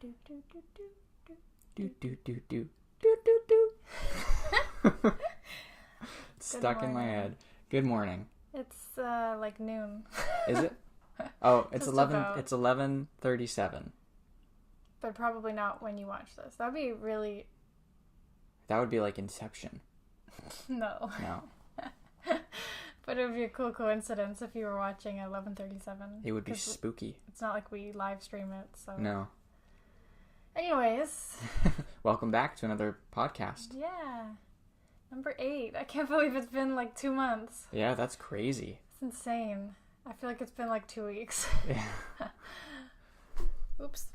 Do, do, do, do, do. Do, do, do, do. Do, do, do. Stuck in my head. Good morning. It's like noon. Is it? Oh, it's Just 11. about. It's 11:37. But probably not when you watch this. That'd be really... That would be like Inception. No. No, But it would be a cool coincidence if you were watching at 11:37. it would be spooky. It's not like we live stream it, so... No. Anyways. Welcome back to another podcast. Yeah. Number 8. I can't believe it's been like 2 months. Yeah, that's crazy. It's insane. I feel like it's been like 2 weeks. Yeah. Oops.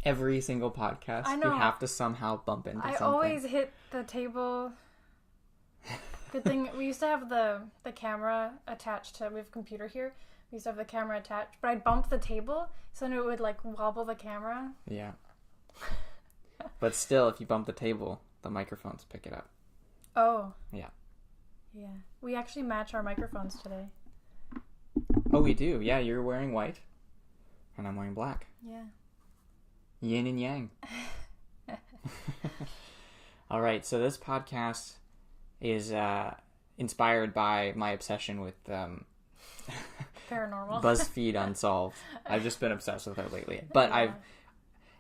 Every single podcast, I know. you have to somehow bump into I something. always hit the table. Good thing we used to have the camera attached to... We have a computer here. We used to have the camera attached. But I'd bump the table, so then it would like wobble the camera. Yeah. But still, if you bump the table, the microphones pick it up. Oh. Yeah. Yeah. We actually match our microphones today. Oh, we do. Yeah, you're wearing white, and I'm wearing black. Yeah. Yin and yang. All right, so this podcast is inspired by my obsession with Paranormal. BuzzFeed Unsolved. I've just been obsessed with it lately. But Yeah.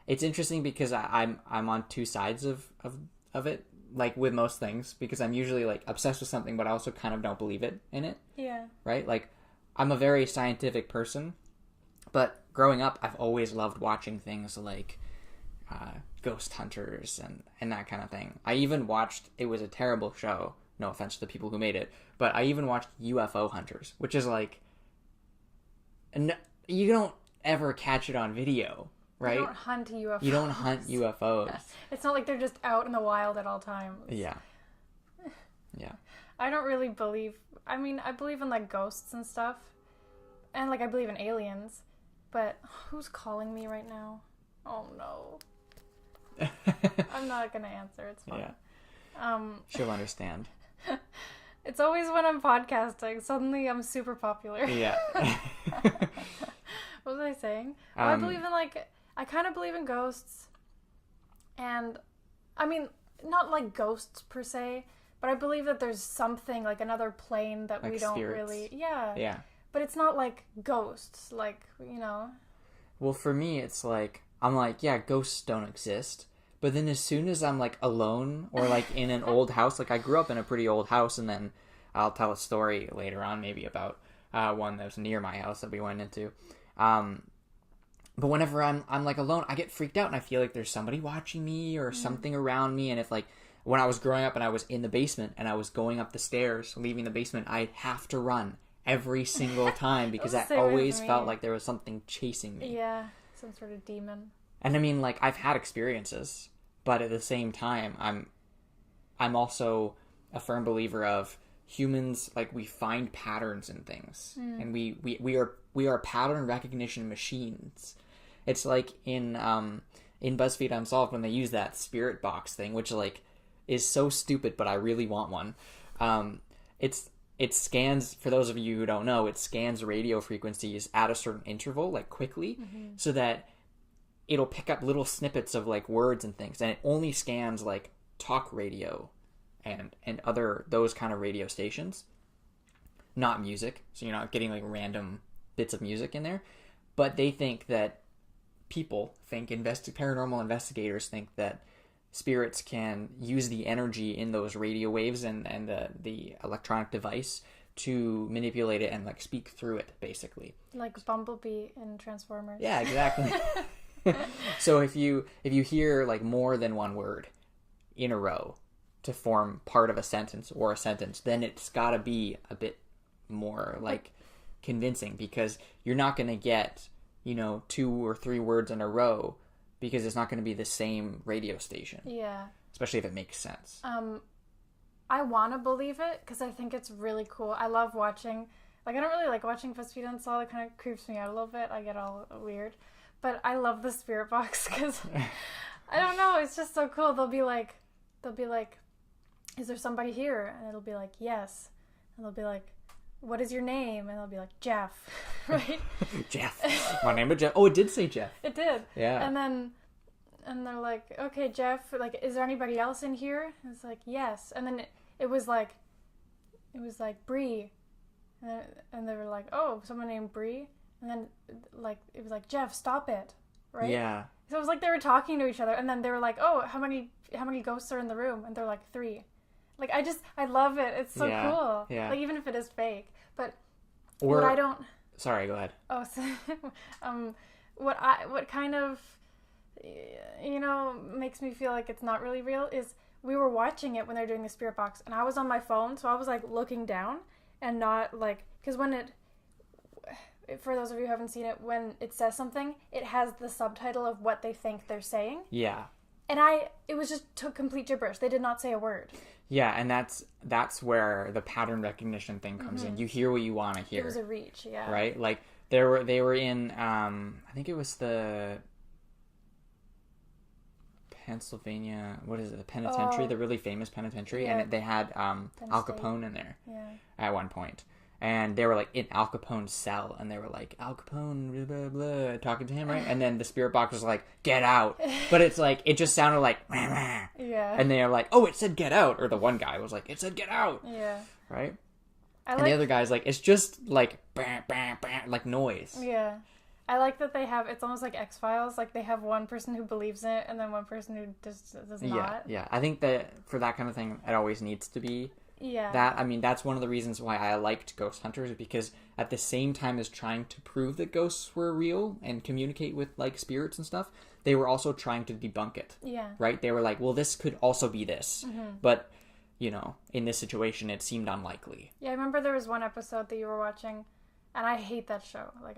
It's interesting because I'm on two sides of it, like with most things, because I'm usually like obsessed with something, but I also kind of don't believe in it, Yeah. right? Like I'm a very scientific person, but growing up, I've always loved watching things like Ghost Hunters and that kind of thing. I even watched, it was a terrible show, no offense to the people who made it, but I even watched UFO Hunters, which is like, you don't ever catch it on video, right? You don't hunt UFOs. You don't hunt UFOs. It's not like they're just out in the wild at all times. Yeah. Yeah. I don't really believe... I mean, I believe in, like, ghosts and stuff. And, like, I believe in aliens. But who's calling me right now? Oh, no. I'm not gonna answer. It's fine. Yeah. She'll understand. It's always when I'm podcasting. Suddenly I'm super popular. Yeah. What was I saying? I believe in, like... I kind of believe in ghosts. And, I mean, not like ghosts per se, but I believe that there's something, like another plane that Like we don't spirits. really... Yeah. Yeah. But it's not like ghosts, like, you know... Well, for me, it's like, I'm like, yeah, ghosts don't exist. But then as soon as I'm like alone or like in an old house, like I grew up in a pretty old house, and then I'll tell a story later on maybe about one that was near my house that we went into. But whenever I'm like alone, I get freaked out and I feel like there's somebody watching me or something around me. And if like when I was growing up and I was in the basement and I was going up the stairs, leaving the basement, I'd have to run every single time because I always felt like there was something chasing me. Yeah, some sort of demon. And I mean, like, I've had experiences, but at the same time, I'm also a firm believer of humans, like, we find patterns in things. And we are pattern recognition machines. It's like in BuzzFeed Unsolved when they use that spirit box thing, which, like, is so stupid, but I really want one. It scans, for those of you who don't know, it scans radio frequencies at a certain interval, like, quickly, so that it'll pick up little snippets of, like, words and things, and it only scans, like, talk radio and other, those kind of radio stations. Not music, so you're not getting, like, random bits of music in there. But they think that paranormal investigators think that spirits can use the energy in those radio waves and the electronic device to manipulate it and, like, speak through it, basically. Like Bumblebee in Transformers. Yeah, exactly. So if you hear, like, more than one word in a row to form part of a sentence or a sentence, then it's got to be a bit more, like, convincing, because you're not going to get, 2 or 3 words in a row, because it's not going to be the same radio station. Yeah. Especially if it makes sense. I want to believe it because I think it's really cool. I love watching, like, I don't really like watching BuzzFeed Unsolved. It kind of creeps me out a little bit. I get all weird. But I love the spirit box because, I don't know, it's just so cool. They'll be like, is there somebody here? And it'll be like, yes. And they'll be like, what is your name? And they'll be like, Jeff. Right? Jeff. My name is Jeff. Oh, it did say Jeff. It did. Yeah. And then they're like, okay, Jeff, like, is there anybody else in here? And it's like, yes. And then it was like Bree, and they were like, oh, someone named Bree. And then like it was like, Jeff, stop it, right? Yeah. So it was like they were talking to each other, and then they were like, oh, how many ghosts are in the room? And they're like 3. Like I love it. It's so cool. Yeah. Like even if it is fake, but Or what I don't. Sorry, go ahead. Oh, so, what kind of, makes me feel like it's not really real is we were watching it when they're doing the spirit box, and I was on my phone, so I was like looking down and not like, because for those of you who haven't seen it, when it says something, it has the subtitle of what they think they're saying. Yeah. And it was just complete gibberish. They did not say a word. Yeah, and that's where the pattern recognition thing comes in. You hear what you want to hear. It was a reach, yeah. Right? Like they were in I think it was the Pennsylvania, what is it? The penitentiary, the really famous penitentiary, and they had Al Capone in there. Yeah. At one point. And they were like in Al Capone's cell, and they were like, Al Capone, blah, blah, blah, talking to him, right? And then the spirit box was like, get out. But it's like, it just sounded like, wah, wah. Yeah. And they're like, oh, it said get out. Or the one guy was like, it said get out. Yeah. Right? And the other guy's like, it's just like, bah, bah, bah, like noise. Yeah. I like that they have, it's almost like X-Files. Like they have one person who believes in it, and then one person who does not. Yeah. I think that for that kind of thing, it always needs to be. Yeah. That's one of the reasons why I liked Ghost Hunters, because at the same time as trying to prove that ghosts were real and communicate with like spirits and stuff, they were also trying to debunk it. Yeah. Right? They were like, well, this could also be this. Mm-hmm. But, in this situation, it seemed unlikely. Yeah, I remember there was one episode that you were watching, and I hate that show. Like,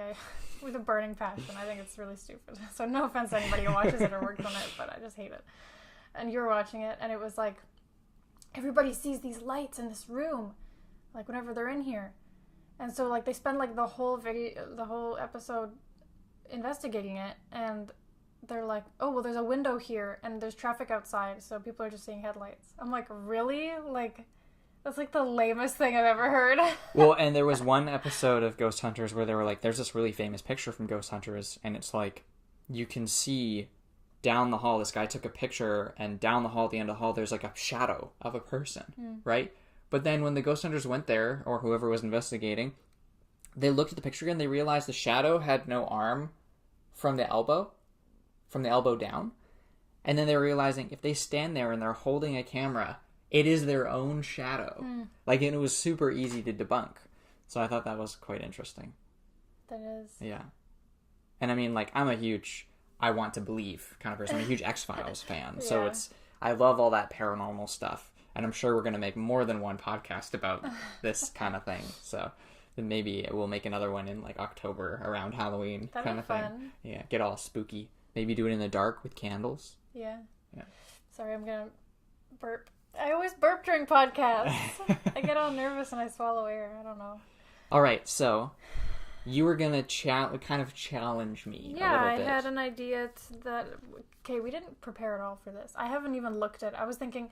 with a burning passion. I think it's really stupid. So no offense to anybody who watches it or works on it, but I just hate it. And you were watching it, and it was like, everybody sees these lights in this room, like whenever they're in here, and so like they spend like the whole episode investigating it, and they're like, oh well, there's a window here and there's traffic outside, so people are just seeing headlights. I'm like, really? Like that's like the lamest thing I've ever heard. Well, and there was one episode of Ghost Hunters where they were like, there's this really famous picture from Ghost Hunters, and it's like you can see down the hall, this guy took a picture, and down the hall, at the end of the hall, there's like a shadow of a person, right? But then when the ghost hunters went there, or whoever was investigating, they looked at the picture and they realized the shadow had no arm from the elbow down. And then they were realizing if they stand there and they're holding a camera, it is their own shadow. Like, and it was super easy to debunk. So I thought that was quite interesting. That is. Yeah. And I mean, like, I'm a huge I want to believe kind of person. I'm a huge X-Files fan. So I love all that paranormal stuff. And I'm sure we're going to make more than one podcast about this kind of thing. So then maybe we'll make another one in like October around Halloween. That'd kind be of fun. thing. Yeah, get all spooky. Maybe do it in the dark with candles. Yeah. Yeah. Sorry, I'm going to burp. I always burp during podcasts. I get all nervous and I swallow air. I don't know. All right, so you were going to kind of challenge me a little bit. I had an idea okay, we didn't prepare at all for this. I haven't even looked at it. I was thinking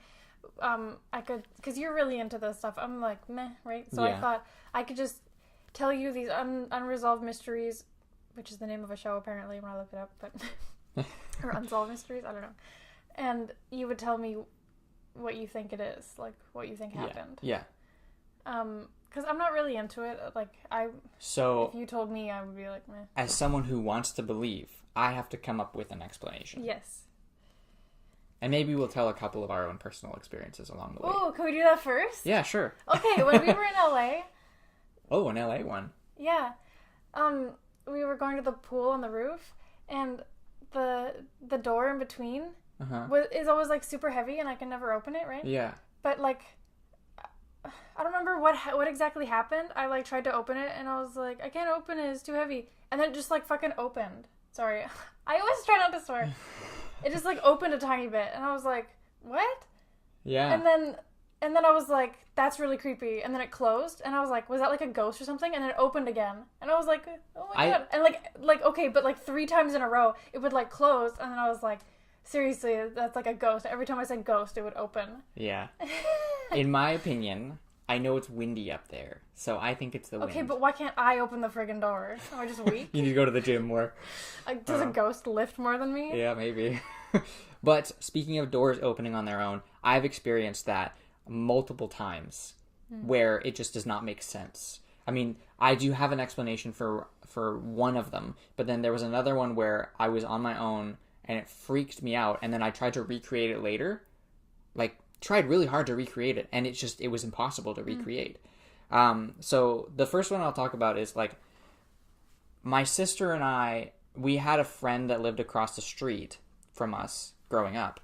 I could, because you're really into this stuff. I'm like, meh, right? So I thought I could just tell you these unresolved mysteries, which is the name of a show apparently when I looked it up, but or Unsolved Mysteries, I don't know. And you would tell me what you think it is, like what you think happened. Yeah. Because I'm not really into it. Like, if you told me, I would be like, meh. As someone who wants to believe, I have to come up with an explanation. Yes. And maybe we'll tell a couple of our own personal experiences along the way. Oh, can we do that first? Yeah, sure. Okay, when we were in LA. Oh, an LA one. Yeah. We were going to the pool on the roof, and the door in between is always like super heavy, and I can never open it, right? Yeah. But like, I don't remember what exactly happened. I like tried to open it, and I was like, I can't open it, it's too heavy. And then it just like fucking opened. Sorry. I always try not to swear. It just like opened a tiny bit, and I was like, what? Yeah. And then I was like, that's really creepy. And then it closed, and I was like, was that like a ghost or something? And then it opened again, and I was like, oh my god. And like okay, but like 3 times in a row, it would like close, and then I was like, seriously, that's like a ghost. Every time I said ghost, it would open. Yeah. In my opinion, I know it's windy up there, so I think it's the wind. Okay, but why can't I open the friggin' door? Am I just weak? You need to go to the gym more. Like, does a ghost lift more than me? Yeah, maybe. But speaking of doors opening on their own, I've experienced that multiple times where it just does not make sense. I mean, I do have an explanation for one of them, but then there was another one where I was on my own and it freaked me out, and then I tried to recreate it later. Like, tried really hard to recreate it, and it was impossible to recreate. So the first one I'll talk about is, like, my sister and I, we had a friend that lived across the street from us growing up,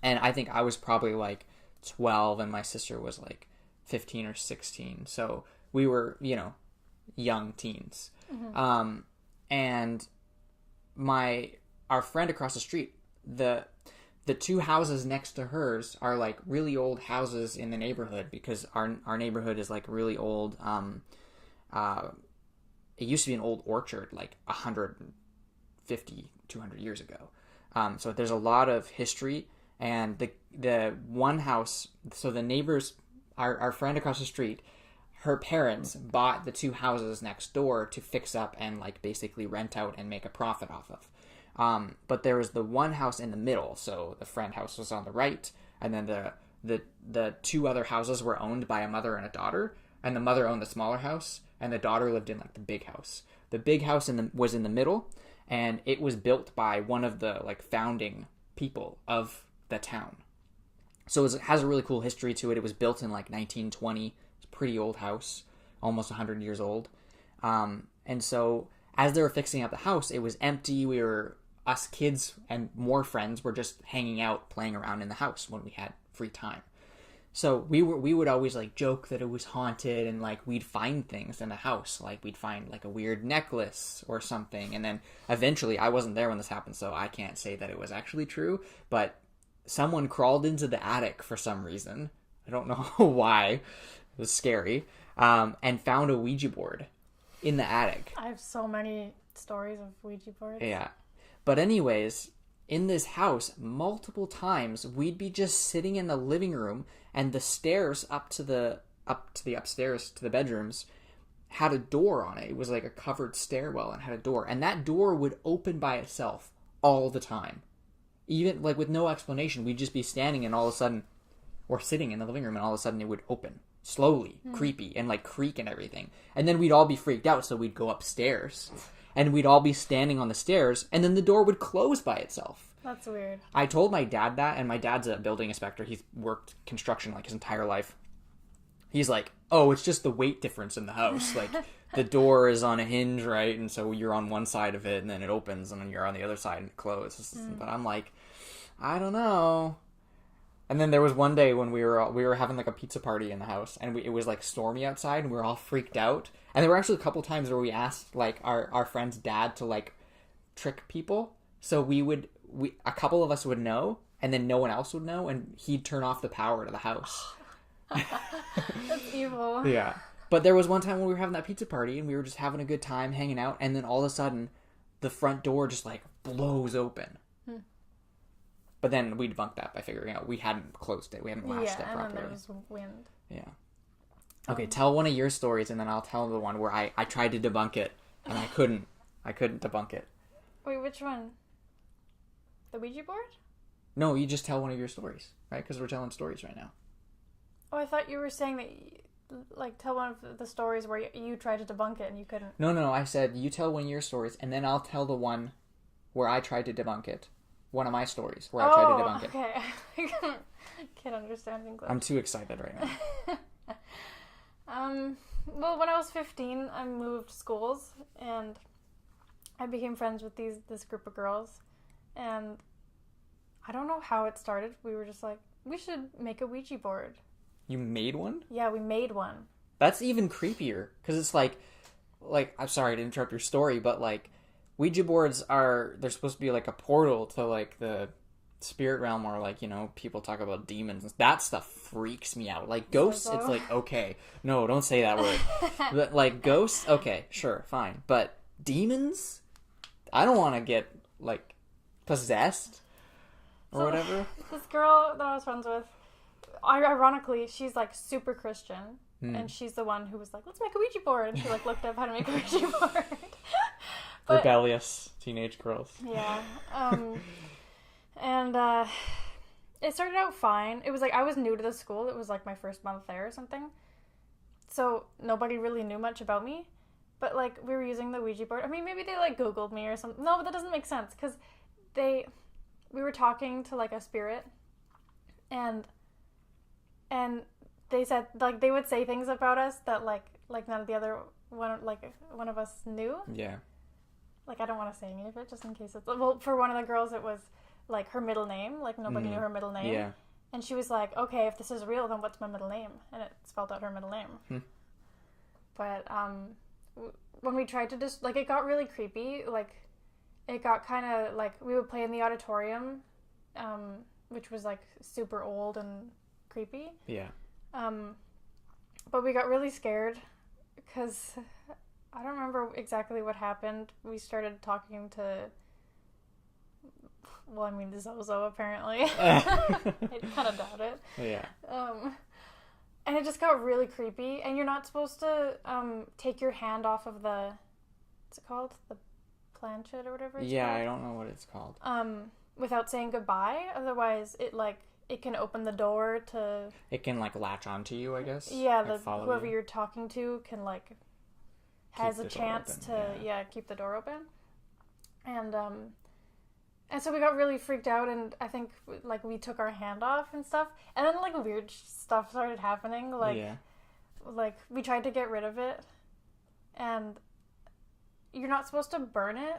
and I think I was probably like 12 and my sister was like 15 or 16, so we were, young teens. And our friend across the street, the two houses next to hers are like really old houses in the neighborhood, because our neighborhood is like really old. It used to be an old orchard like 150, 200 years ago. So there's a lot of history, and the one house, so the neighbors, our friend across the street, her parents bought the two houses next door to fix up and like basically rent out and make a profit off of. But there was the one house in the middle, so the friend house was on the right, and then the two other houses were owned by a mother and a daughter, and the mother owned the smaller house, and the daughter lived in like the big house. The big house was in the middle, and it was built by one of the like founding people of the town. So it has a really cool history to it. It was built in like 1920. It's a pretty old house, almost 100 years old. And so as they were fixing up the house, it was empty. Us kids and more friends were just hanging out, playing around in the house when we had free time. So we would always like joke that it was haunted, and like we'd find things in the house, like we'd find like a weird necklace or something. And then eventually, I wasn't there when this happened, so I can't say that it was actually true, but someone crawled into the attic for some reason. I don't know why. It was scary. And found a Ouija board in the attic. I have so many stories of Ouija boards. Yeah. But anyways, in this house, multiple times, we'd be just sitting in the living room, and the stairs up to the upstairs to the bedrooms had a door on it. It was like a covered stairwell and had a door. And that door would open by itself all the time. Even like with no explanation, we'd just be standing and all of a sudden, or sitting in the living room, and all of a sudden it would open. Slowly, creepy, and like creak and everything. And then we'd all be freaked out, so we'd go upstairs. And we'd all be standing on the stairs, and then the door would close by itself. That's weird. I told my dad that, and my dad's a building inspector. He's worked construction like his entire life. He's like, oh, it's just the weight difference in the house. Like, the door is on a hinge, right? And so you're on one side of it, and then it opens, and then you're on the other side, and it closes. But I'm like, I don't know. And then there was one day when we were having like a pizza party in the house, and it was like stormy outside, and we were all freaked out. And there were actually a couple times where we asked like our friend's dad to like trick people. So a couple of us would know, and then no one else would know, and he'd turn off the power to the house. That's evil. Yeah. But there was one time when we were having that pizza party, and we were just having a good time hanging out, and then all of a sudden the front door just like blows open. But then we debunked that by figuring out we hadn't closed it. We hadn't latched it properly. Yeah, and then there was wind. Yeah. Okay, tell one of your stories, and then I'll tell the one where I tried to debunk it, and I couldn't. I couldn't debunk it. Wait, which one? The Ouija board? No, you just tell one of your stories, right? Because we're telling stories right now. Oh, I thought you were saying that, like, tell one of the stories where you tried to debunk it and you couldn't. No, I said you tell one of your stories, and then I'll tell the one where I tried to debunk it. One of my stories where I tried to debunk it. Okay. I can't understand English. I'm too excited right now. Well, when I was 15, I moved schools, and I became friends with this group of girls, and I don't know how it started. We were just like, we should make a Ouija board. You made one? Yeah, we made one. That's even creepier, because it's like, I'm sorry to interrupt your story, but like, Ouija boards they're supposed to be like a portal to like the spirit realm, or like, people talk about demons. That stuff freaks me out. Like ghosts, it's like, okay, no, don't say that word. But like ghosts, okay, sure, fine. But demons, I don't want to get like possessed or whatever. This girl that I was friends with, ironically, she's like super Christian, and she's the one who was like, let's make a Ouija board, and she like looked up how to make a Ouija board. But, rebellious teenage girls. Yeah. And it started out fine. It was like I was new to the school. It was like my first month there or something. So nobody really knew much about me. But like we were using the Ouija board. I mean, maybe they like Googled me or something. No, but that doesn't make sense because we were talking to like a spirit, and they said like they would say things about us that like none of the other one of us knew. Yeah. Like I don't want to say any of it just in case it's well for one of the girls it was like her middle name, like nobody knew her middle name. Yeah. And she was like, okay, if this is real, then what's my middle name? And it spelled out her middle name. But when we tried to just like it got really creepy. Like it got kind of like we would play in the auditorium, which was like super old and creepy. Yeah. But we got really scared because I don't remember exactly what happened. We started talking to, well, I mean, Zozo apparently. I kind of doubt it. Yeah. And it just got really creepy. And you're not supposed to take your hand off of the, what's it called? The planchette or whatever it's called? I don't know what it's called. Without saying goodbye. Otherwise, it can open the door to... It can, like, latch onto you, I guess. Yeah, like, whoever you're talking to can, like, has a chance to, keep the door open. And so we got really freaked out, and I think, like, we took our hand off and stuff. And then, like, weird stuff started happening. Like, we tried to get rid of it, and you're not supposed to burn it.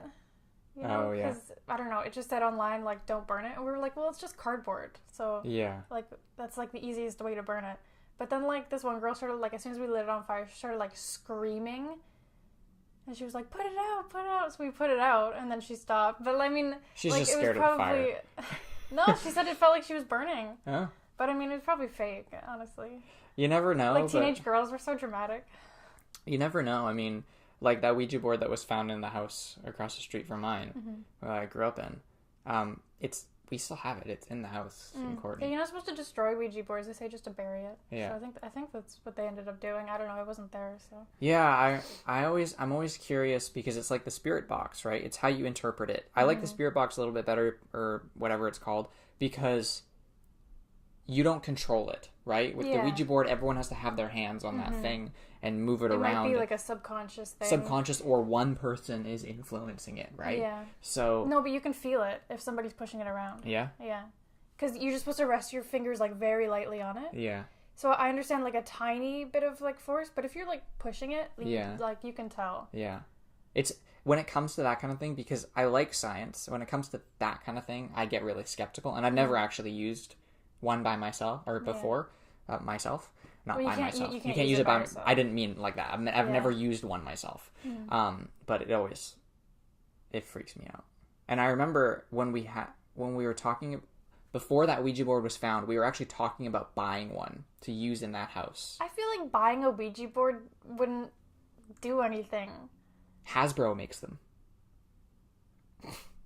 You know, oh, yeah. Because, I don't know, it just said online, like, don't burn it. And we were like, well, it's just cardboard. So, like, that's, like, the easiest way to burn it. But then, like, this one girl started, like, as soon as we lit it on fire, she started, like, screaming. And she was like, put it out. So we put it out, and then she stopped. But, I mean, she's like, just it was scared probably... of the fire. No, she said it felt like she was burning. Oh. But, I mean, it was probably fake, honestly. You never know. Like, teenage girls were so dramatic. You never know. I mean... Like that Ouija board that was found in the house across the street from mine, where I grew up in. We still have it. It's in the house in Courtney. Yeah, you're not supposed to destroy Ouija boards. They say just to bury it. Yeah. So I think that's what they ended up doing. I don't know. I wasn't there, so. Yeah, I'm always curious because it's like the spirit box, right? It's how you interpret it. I like the spirit box a little bit better, or whatever it's called, because you don't control it, right? With the Ouija board, everyone has to have their hands on that thing and move it around. It might be like a subconscious thing. Subconscious, or one person is influencing it, right? Yeah. So... No, but you can feel it if somebody's pushing it around. Yeah? Yeah. Because you're just supposed to rest your fingers, like, very lightly on it. Yeah. So I understand, like, a tiny bit of, like, force, but if you're, like, pushing it, you can tell. Yeah. It's... When it comes to that kind of thing, because I like science, when it comes to that kind of thing, I get really skeptical. And I've never actually used one by myself, or before, myself. Not by myself. You can't use it by yourself. I didn't mean like that. I've never used one myself. But it freaks me out. And I remember when we were talking, before that Ouija board was found, we were actually talking about buying one to use in that house. I feel like buying a Ouija board wouldn't do anything. Hasbro makes them.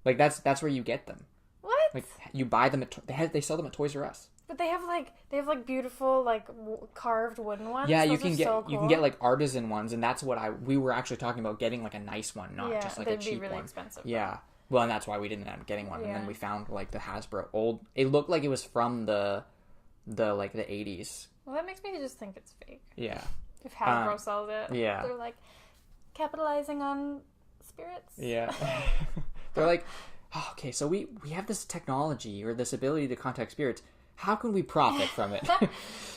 Like that's where you get them. What? Like you buy them they sell them at Toys R Us. But they have beautiful like carved wooden ones. Yeah, Those you can get so cool. you can get like artisan ones, and that's what we were actually talking about, getting like a nice one, not just like a cheap be really one. Expensive. Yeah. Well, and that's why we didn't end up getting one, and then we found like the Hasbro old. It looked like it was from the 80s. Well, that makes me just think it's fake. Yeah. If Hasbro sells it, yeah, they're like capitalizing on spirits. Yeah. They're like, oh, okay, so we have this technology or this ability to contact spirits. How can we profit from it?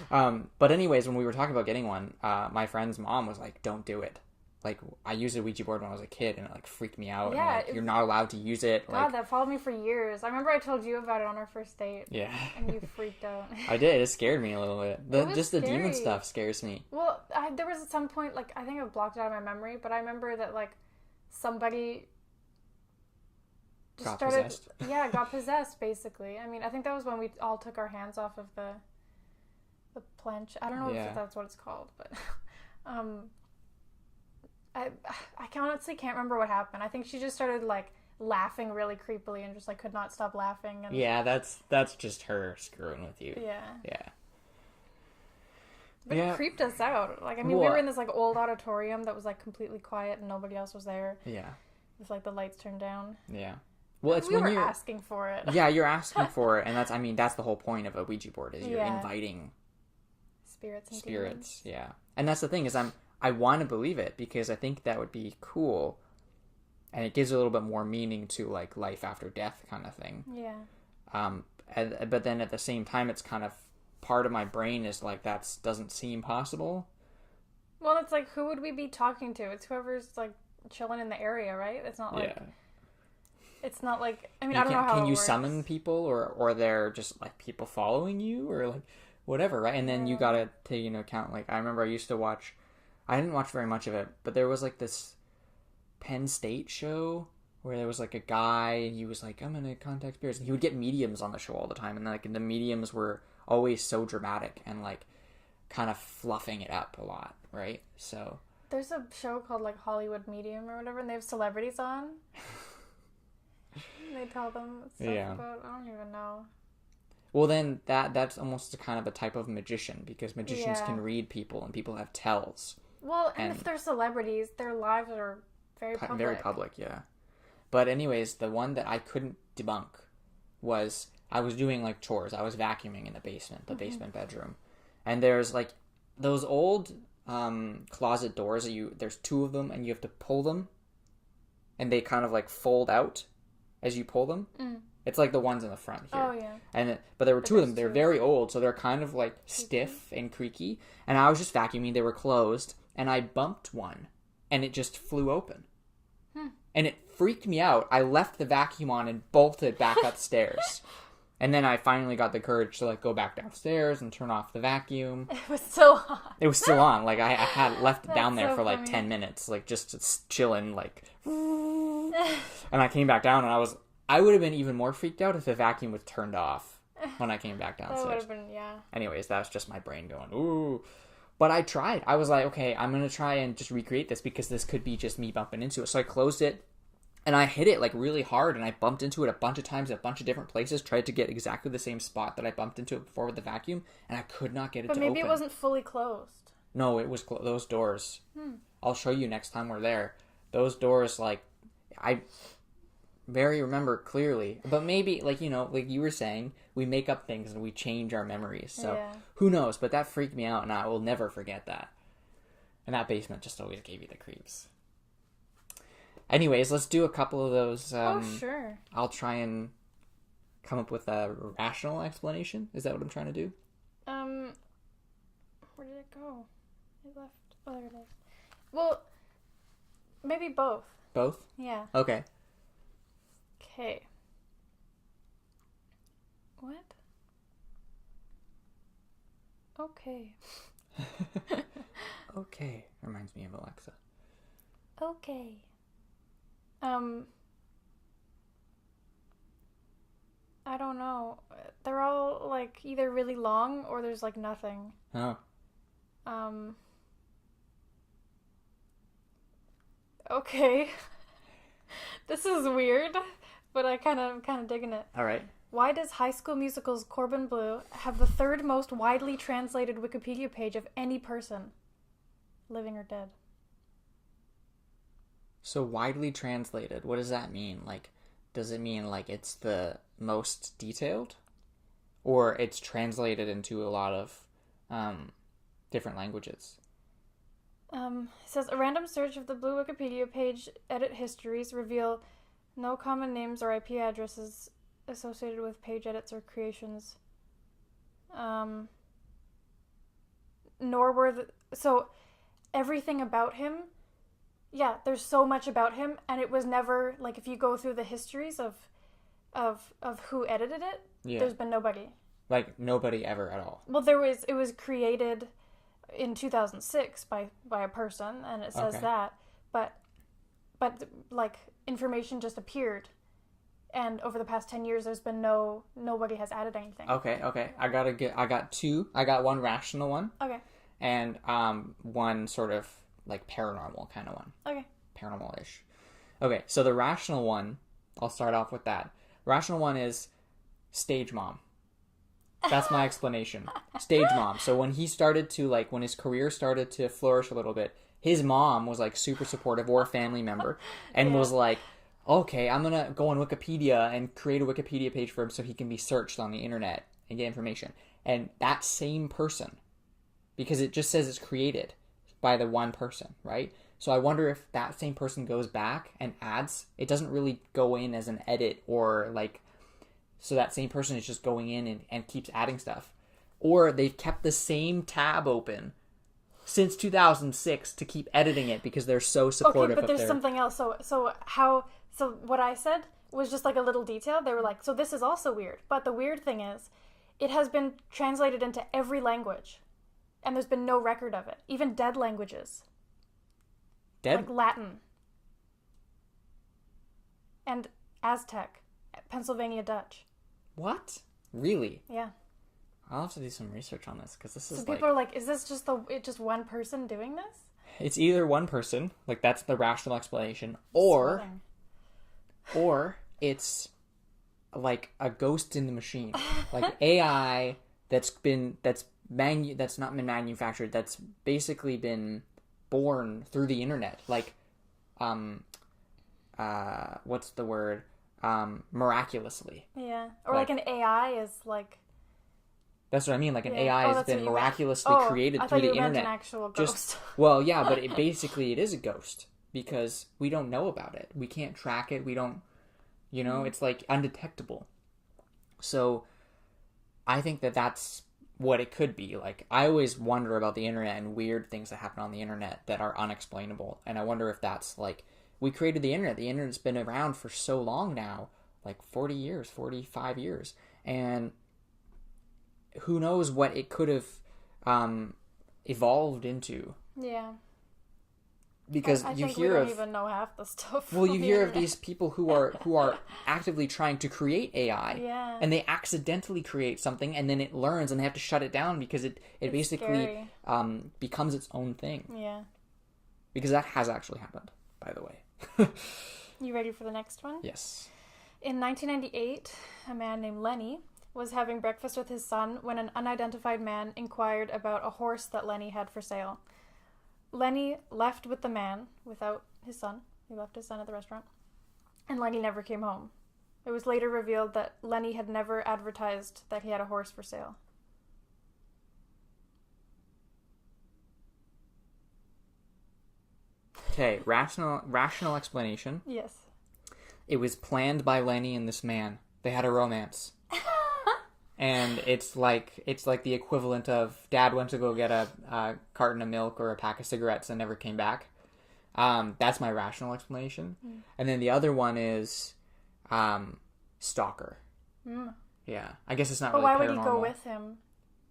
But anyways, when we were talking about getting one, my friend's mom was like, don't do it. Like, I used a Ouija board when I was a kid, and it, like, freaked me out. Yeah. And, like, you're not allowed to use it. God, like, that followed me for years. I remember I told you about it on our first date. Yeah. And you freaked out. I did. It scared me a little bit. Just the demon scary. stuff scares me. Well, there was at some point, like, I think I blocked it out of my memory, but I remember that, like, somebody... Got possessed. Yeah, got possessed, basically. I mean, I think that was when we all took our hands off of the planche. I don't know if that's what it's called, but I honestly can't remember what happened. I think she just started like laughing really creepily and just like could not stop laughing. And... Yeah, that's just her screwing with you. Yeah. Yeah. It creeped us out. Like, I mean, we Well, were in this, like, old auditorium that was, like, completely quiet and nobody else was there. Yeah. With, like, the lights turned down. Yeah. Well, it's we when were you're asking for it. Yeah, you're asking for it, and that's the whole point of a Ouija board is you're inviting spirits and demons. Yeah. And that's the thing is I want to believe it because I think that would be cool, and it gives a little bit more meaning to like life after death kind of thing. Yeah. But then at the same time, it's kind of part of my brain is like that doesn't seem possible. Well, it's like who would we be talking to? It's whoever's like chilling in the area, right? It's not like it's not like I mean I don't know how can it you works. summon people or they're just like people following you or like whatever, right? And then you gotta take into account like I remember I used to watch. I didn't watch very much of it, but there was like this Penn State show where there was like a guy and he was like, I'm gonna contact spirits, and he would get mediums on the show all the time, and like the mediums were always so dramatic and like kind of fluffing it up a lot, right? So there's a show called like Hollywood Medium or whatever, and they have celebrities on. They tell them stuff about I don't even know. Well, then that's almost a kind of a type of magician because magicians can read people and people have tells. Well, and if they're celebrities, their lives are very public. Very public, yeah. But anyways, the one that I couldn't debunk was I was doing like chores. I was vacuuming in the basement, basement bedroom. And there's like those old closet doors that there's two of them and you have to pull them and they kind of like fold out as you pull them. It's like the ones in the front here. Oh yeah. But there were two of them. They're very old, so they're kind of like stiff and creaky. And I was just vacuuming. They were closed, and I bumped one, and it just flew open. And it freaked me out. I left the vacuum on and bolted back upstairs. And then I finally got the courage to like go back downstairs and turn off the vacuum. It was still on. It was still on. Like I had left it down there so for like funny. 10 minutes, like just chilling, like. And I came back down, and I would have been even more freaked out if the vacuum was turned off when I came back downstairs. That would have been, yeah. Anyways, that was just my brain going, ooh. But I tried. I was like, okay, I'm going to try and just recreate this because this could be just me bumping into it. So I closed it, and I hit it like really hard, and I bumped into it a bunch of times at a bunch of different places, tried to get exactly the same spot that I bumped into it before with the vacuum, and I could not get it to open. But maybe it wasn't fully closed. No, it was those doors. I'll show you next time we're there. Those doors, like, I very remember clearly, but maybe like you were saying, we make up things and we change our memories, so who knows, but that freaked me out and I will never forget that. And that basement just always gave you the creeps. Anyways, let's do a couple of those. Sure. I'll try and come up with a rational explanation. Is that what I'm trying to do? Where did it go? It left. Oh, there it is. Well, maybe both. Both? Yeah. Okay. Okay. What? Okay. Okay. Reminds me of Alexa. Okay. I don't know. They're all like either really long or there's like nothing. Oh. Okay. This is weird, but I'm kind of digging it. All right. Why does High School Musical's Corbin Bleu have the third most widely translated Wikipedia page of any person, living or dead? So widely translated, what does that mean? Like, does it mean like it's the most detailed? Or it's translated into a lot of different languages? It says, a random search of the Blue Wikipedia page edit histories reveal no common names or IP addresses associated with page edits or creations. Nor were so everything about him, yeah, there's so much about him, and it was never, like, if you go through the histories of who edited it, there's been nobody. Like, nobody ever at all. Well, it was created in 2006 by a person, and it says that, but like information just appeared, and over the past 10 years there's been nobody has added anything. Okay. I got two. I got one rational one. Okay. And one sort of like paranormal kind of one. Okay. Paranormal-ish. Okay, so the rational one, I'll start off with that. Rational one is stage mom. That's my explanation. Stage mom. So when he started to, like, when his career started to flourish a little bit, his mom was, like, super supportive, or a family member, and was like, okay, I'm gonna go on Wikipedia and create a Wikipedia page for him so he can be searched on the internet and get information. And that same person, because it just says it's created by the one person, right? So I wonder if that same person goes back and adds. It doesn't really go in as an edit, or like, so that same person is just going in and keeps adding stuff. Or they've kept the same tab open since 2006 to keep editing it because they're so supportive. Okay, but there's something else. So what I said was just like a little detail. They were like, so this is also weird. But the weird thing is, it has been translated into every language. And there's been no record of it. Even dead languages. Dead? Like Latin. And Aztec. Pennsylvania Dutch. What? Really? Yeah. I'll have to do some research on this, because this is people are like, is this just one person doing this? It's either one person, like that's the rational explanation, or it's like a ghost in the machine, like AI that's not been manufactured, that's basically been born through the internet, like what's the word, miraculously. Yeah, or like an AI is like. That's what I mean. Like an AI has been miraculously created through the internet. An actual ghost. Well, yeah, but it is a ghost because we don't know about it. We can't track it. We don't, it's like undetectable. So I think that that's what it could be. Like, I always wonder about the internet and weird things that happen on the internet that are unexplainable. And I wonder if that's like, we created the internet. The internet's been around for so long now, like 40 years, 45 years. And who knows what it could have evolved into. Yeah. Because I you think hear we don't even know half the stuff. Well, you hear of these people who are actively trying to create AI, and they accidentally create something, and then it learns, and they have to shut it down because it's basically becomes its own thing. Yeah. Because that has actually happened, by the way. You ready for the next one? Yes. In 1998, a man named Lenny was having breakfast with his son when an unidentified man inquired about a horse that Lenny had for sale. Lenny left with the man without his son. He left his son at the restaurant. And Lenny never came home. It was later revealed that Lenny had never advertised that he had a horse for sale. Okay, rational explanation. Yes. It was planned by Lenny and this man. They had a romance. And it's like the equivalent of Dad went to go get a carton of milk or a pack of cigarettes and never came back. That's my rational explanation. Mm. And then the other one is stalker. Mm. Yeah, I guess it's not really paranormal. But why would he go with him?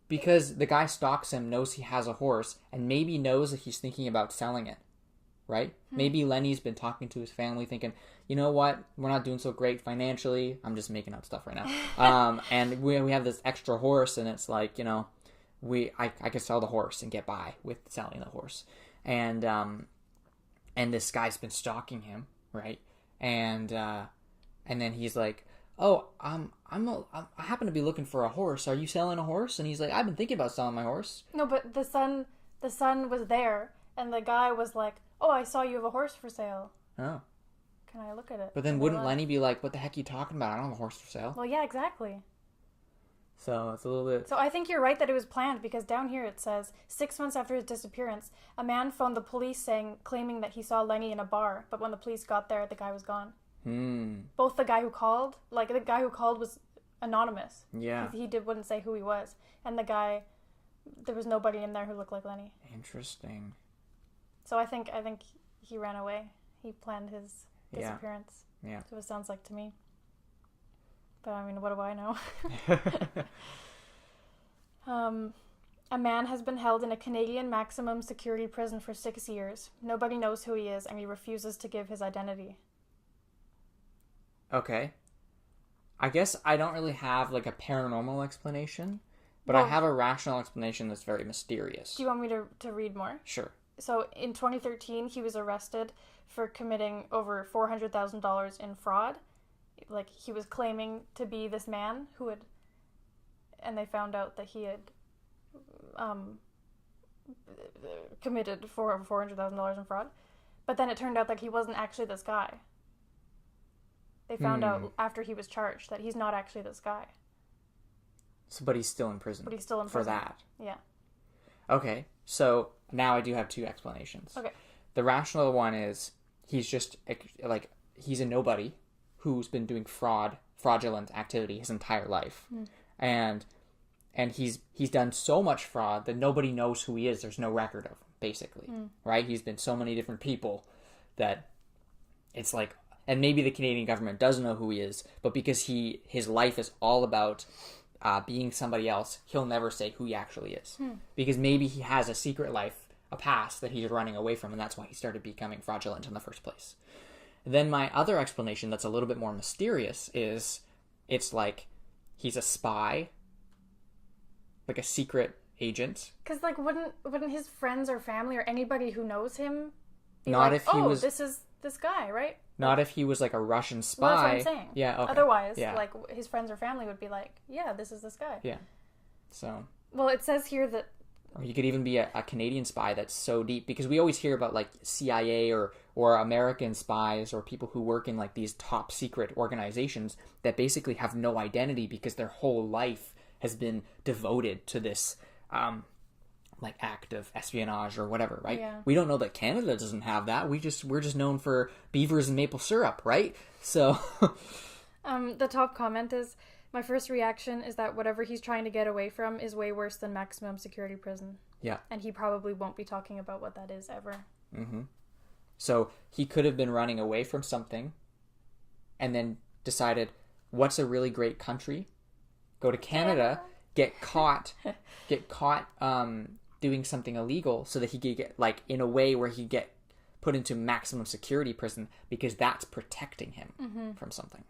Because the guy stalks him, knows he has a horse, and maybe knows that he's thinking about selling it. Right? Maybe Lenny's been talking to his family thinking, you know what? We're not doing so great financially. I'm just making up stuff right now. And we have this extra horse, and it's like, I could sell the horse and get by with selling the horse. And this guy's been stalking him, right? And then he's like, oh, I happen to be looking for a horse. Are you selling a horse? And he's like, I've been thinking about selling my horse. No, but the son was there, and the guy was like, oh, I saw you have a horse for sale. Oh. Can I look at it? But then wouldn't Lenny be like, what the heck are you talking about? I don't have a horse for sale. Well, yeah, exactly. So it's a little bit... So I think you're right that it was planned, because down here it says, 6 months after his disappearance, a man phoned the police claiming that he saw Lenny in a bar, but when the police got there, the guy was gone. Both the guy who called was anonymous. Yeah. He wouldn't say who he was. And the guy, there was nobody in there who looked like Lenny. Interesting. So I think he ran away. He planned his disappearance. Yeah. So it sounds like to me. But I mean, what do I know? A man has been held in a Canadian maximum security prison for 6 years. Nobody knows who he is, and he refuses to give his identity. Okay. I guess I don't really have like a paranormal explanation, but I have a rational explanation that's very mysterious. Do you want me to read more? Sure. So in 2013, he was arrested for committing over $400,000 in fraud. Like, he was claiming to be this man who had and they found out that he had committed for $400,000 in fraud. But then it turned out that he wasn't actually this guy. They found out after he was charged that he's not actually this guy. So, but he's still in prison. But he's still in for prison. that. Yeah. Okay, so now I do have two explanations. Okay. The rational one is he's just like he's a nobody who's been doing fraudulent activity his entire life, and he's done so much fraud that nobody knows who he is. There's no record of him, basically, right? He's been so many different people that it's like, and maybe the Canadian government doesn't know who he is, but because his life is all about being somebody else, he'll never say who he actually is, because maybe he has a secret life, a past that he's running away from, and that's why he started becoming fraudulent in the first place. Then my other explanation that's a little bit more mysterious is it's like he's a spy, like a secret agent. Because like wouldn't his friends or family or anybody who knows him be Not like, if he was, this is this guy, right? Not if he was like a Russian spy. Well, that's what I'm saying. Yeah. Okay. Otherwise, yeah. like his friends or family would be like, yeah, this is this guy. Yeah. So. Well, it says here that. Or he could even be a Canadian spy that's so deep, because we always hear about like CIA or American spies or people who work in like these top secret organizations that basically have no identity because their whole life has been devoted to this like act of espionage or whatever, right? Yeah. We don't know that Canada doesn't have that. We're just known for beavers and maple syrup, right? So the top comment is, my first reaction is that whatever he's trying to get away from is way worse than maximum security prison. Yeah. And he probably won't be talking about what that is ever. Mm-hmm. So he could have been running away from something and then decided, what's a really great country? Go to Canada, get caught doing something illegal so that he could get, like, in a way where he get put into maximum security prison because that's protecting him from something.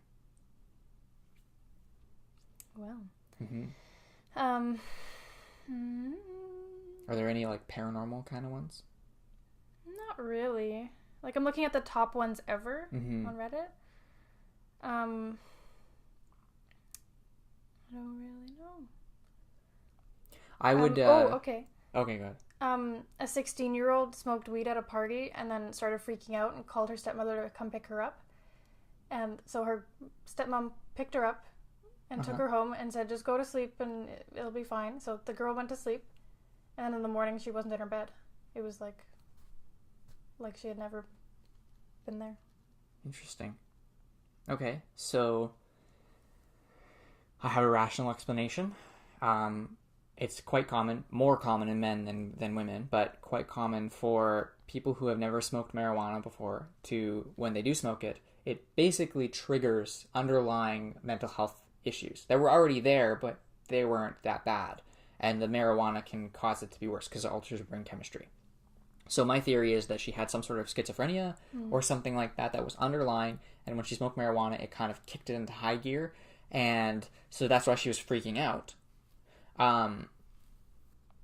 Well. Mm-hmm. Are there any, like, paranormal kind of ones? Not really. Like, I'm looking at the top ones ever on Reddit. I don't really know. I would... okay. Okay, go ahead. A 16-year-old smoked weed at a party and then started freaking out and called her stepmother to come pick her up. And so her stepmom picked her up and took her home and said, just go to sleep and it'll be fine. So the girl went to sleep. And then in the morning, she wasn't in her bed. It was like she had never been there. Interesting. Okay, so I have a rational explanation. It's quite common, more common in men than women, but quite common for people who have never smoked marijuana before to, when they do smoke it, it basically triggers underlying mental health issues that were already there, but they weren't that bad. And the marijuana can cause it to be worse because it alters brain chemistry. So my theory is that she had some sort of schizophrenia or something like that was underlying, and when she smoked marijuana, it kind of kicked it into high gear, and so that's why she was freaking out. And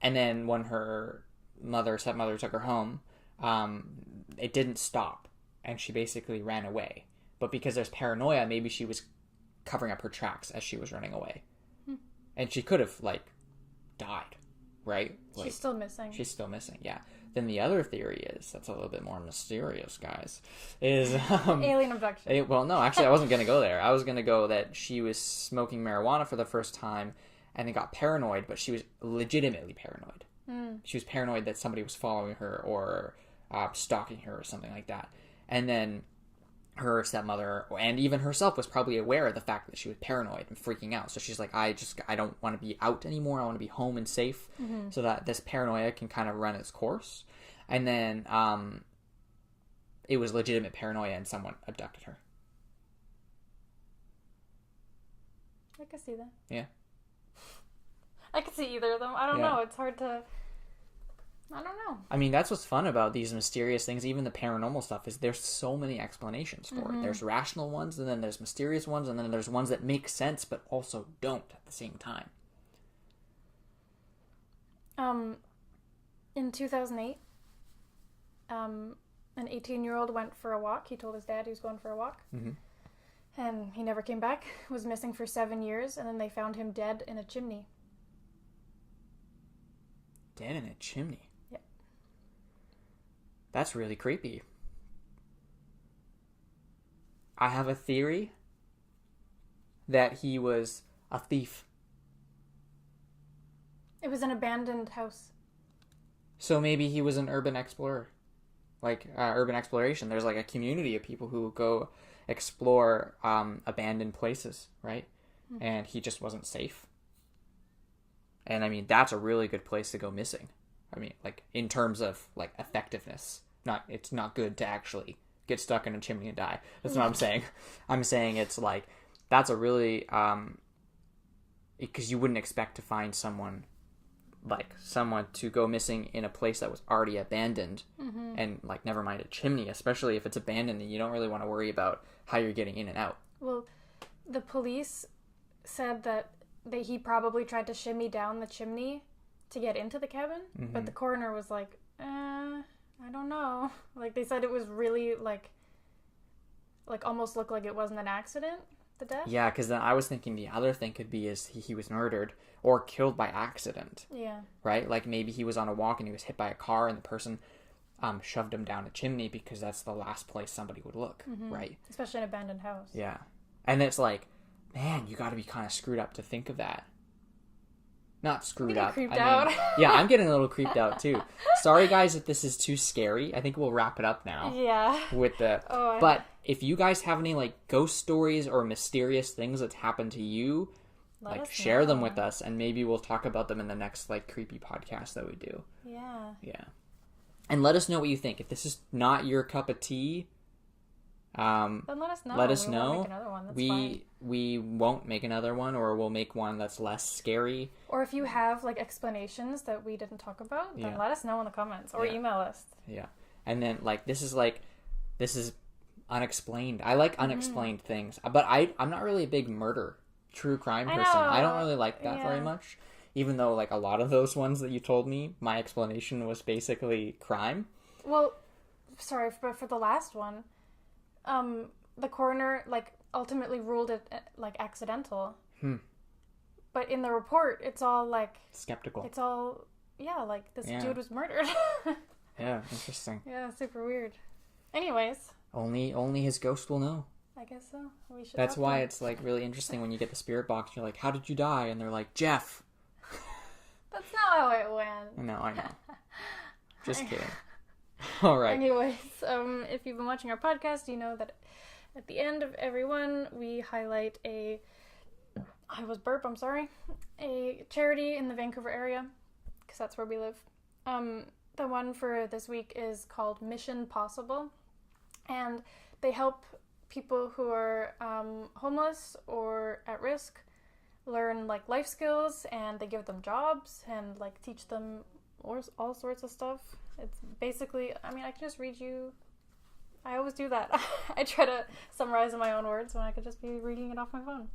then when her stepmother took her home, it didn't stop, and she basically ran away. But because there's paranoia, maybe she was covering up her tracks as she was running away. And she could have, like, died, right? Like, She's still missing. She's still missing, yeah. Then the other theory is, that's a little bit more mysterious, guys, is... alien abduction. Well, no, actually, I wasn't going to go there. I was going to go that she was smoking marijuana for the first time and then got paranoid, but she was legitimately paranoid. She was paranoid that somebody was following her or stalking her or something like that. And then her stepmother and even herself was probably aware of the fact that she was paranoid and freaking out. So she's like, I don't want to be out anymore. I want to be home and safe so that this paranoia can kind of run its course. And then it was legitimate paranoia and someone abducted her. I can see that. Yeah. I can see either of them. I don't know. It's hard to... I don't know. I mean, that's what's fun about these mysterious things, even the paranormal stuff, is there's so many explanations for it. There's rational ones, and then there's mysterious ones, and then there's ones that make sense but also don't at the same time. In 2008, an 18-year-old went for a walk. He told his dad he was going for a walk. And he never came back, was missing for 7 years, and then they found him dead in a chimney. Dead in a chimney? Yep. That's really creepy. I have a theory that he was a thief. It was an abandoned house. So maybe he was an urban explorer. Like, urban exploration. There's like a community of people who go explore abandoned places, right? Mm-hmm. And he just wasn't safe. And I mean, that's a really good place to go missing. I mean, like, in terms of like effectiveness. It's not good to actually get stuck in a chimney and die. That's what I'm saying. I'm saying it's like, that's a really, because you wouldn't expect to find someone to go missing in a place that was already abandoned, mm-hmm. and like, never mind a chimney, especially if it's abandoned and you don't really want to worry about how you're getting in and out. Well, the police said that he probably tried to shimmy down the chimney to get into the cabin, mm-hmm. but the coroner was like, I don't know. Like, they said it was really like almost looked like it wasn't an accident, the death. Yeah, because then I was thinking the other thing could be is he was murdered or killed by accident. Yeah. Right? Like, maybe he was on a walk and he was hit by a car and the person shoved him down a chimney because that's the last place somebody would look, mm-hmm. right? Especially an abandoned house. Yeah. And it's like, man, you got to be kind of screwed up to think of that. Not screwed up. Creeped out. Yeah, I'm getting a little creeped out too. Sorry, guys, if this is too scary. I think we'll wrap it up now. Yeah. With the. But if you guys have any like ghost stories or mysterious things that's happened to you, like, share them with us, and maybe we'll talk about them in the next like creepy podcast that we do. Yeah. Yeah. And let us know what you think. If this is not your cup of tea, then let us know. Let us know. Won't make another one. That's fine. We won't make another one, or we'll make one that's less scary. Or if you have like explanations that we didn't talk about, then let us know in the comments or email us. Yeah. And then this is unexplained. I like unexplained things, but I'm not really a big true crime person. I don't really like that very much. Even though like a lot of those ones that you told me, my explanation was basically crime. Well, sorry, but for the last one, the coroner like ultimately ruled it like accidental. But in the report, it's all like skeptical. It's all like this dude was murdered. Yeah, interesting. Yeah, super weird. Anyways, only his ghost will know. I guess so. We should. That's why it's like really interesting when you get the spirit box. You're like, "How did you die?" And they're like, "Jeff." That's not how it went. No, I know. Just kidding. All right. Anyways, if you've been watching our podcast, you know that at the end of every one, we highlight a charity in the Vancouver area, because that's where we live. The one for this week is called Mission Possible, and they help people who are homeless or at risk learn like life skills, and they give them jobs and like teach them all sorts of stuff. It's basically, I mean, I can just read you. I always do that. I try to summarize in my own words when I could just be reading it off my phone.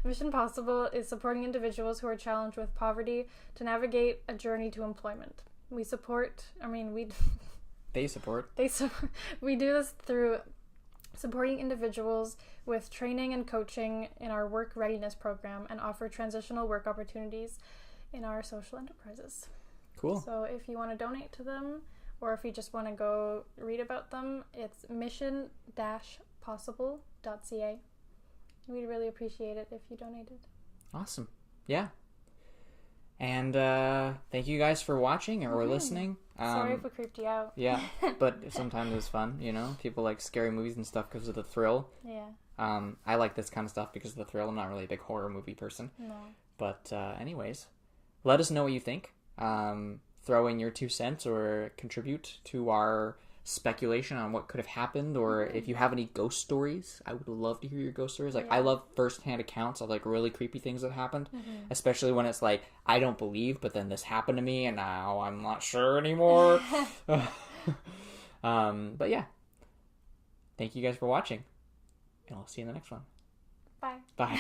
Mission Possible is supporting individuals who are challenged with poverty to navigate a journey to employment. We do this through supporting individuals with training and coaching in our work readiness program, and offer transitional work opportunities in our social enterprises. Cool. So if you want to donate to them, or if you just want to go read about them, it's mission-possible.ca. We'd really appreciate it if you donated. Awesome. Yeah. And thank you guys for watching or listening. Sorry if we creeped you out. Yeah, but sometimes it's fun, you know? People like scary movies and stuff because of the thrill. Yeah. I like this kind of stuff because of the thrill. I'm not really a big horror movie person. No. But anyways, let us know what you think. Throw in your 2 cents or contribute to our speculation on what could have happened, or if you have any ghost stories, I would love to hear your ghost stories. Like, I love first-hand accounts of like really creepy things that happened, especially when it's like, I don't believe, but then this happened to me and now I'm not sure anymore. But yeah, thank you guys for watching, and I'll see you in the next one. Bye. Bye.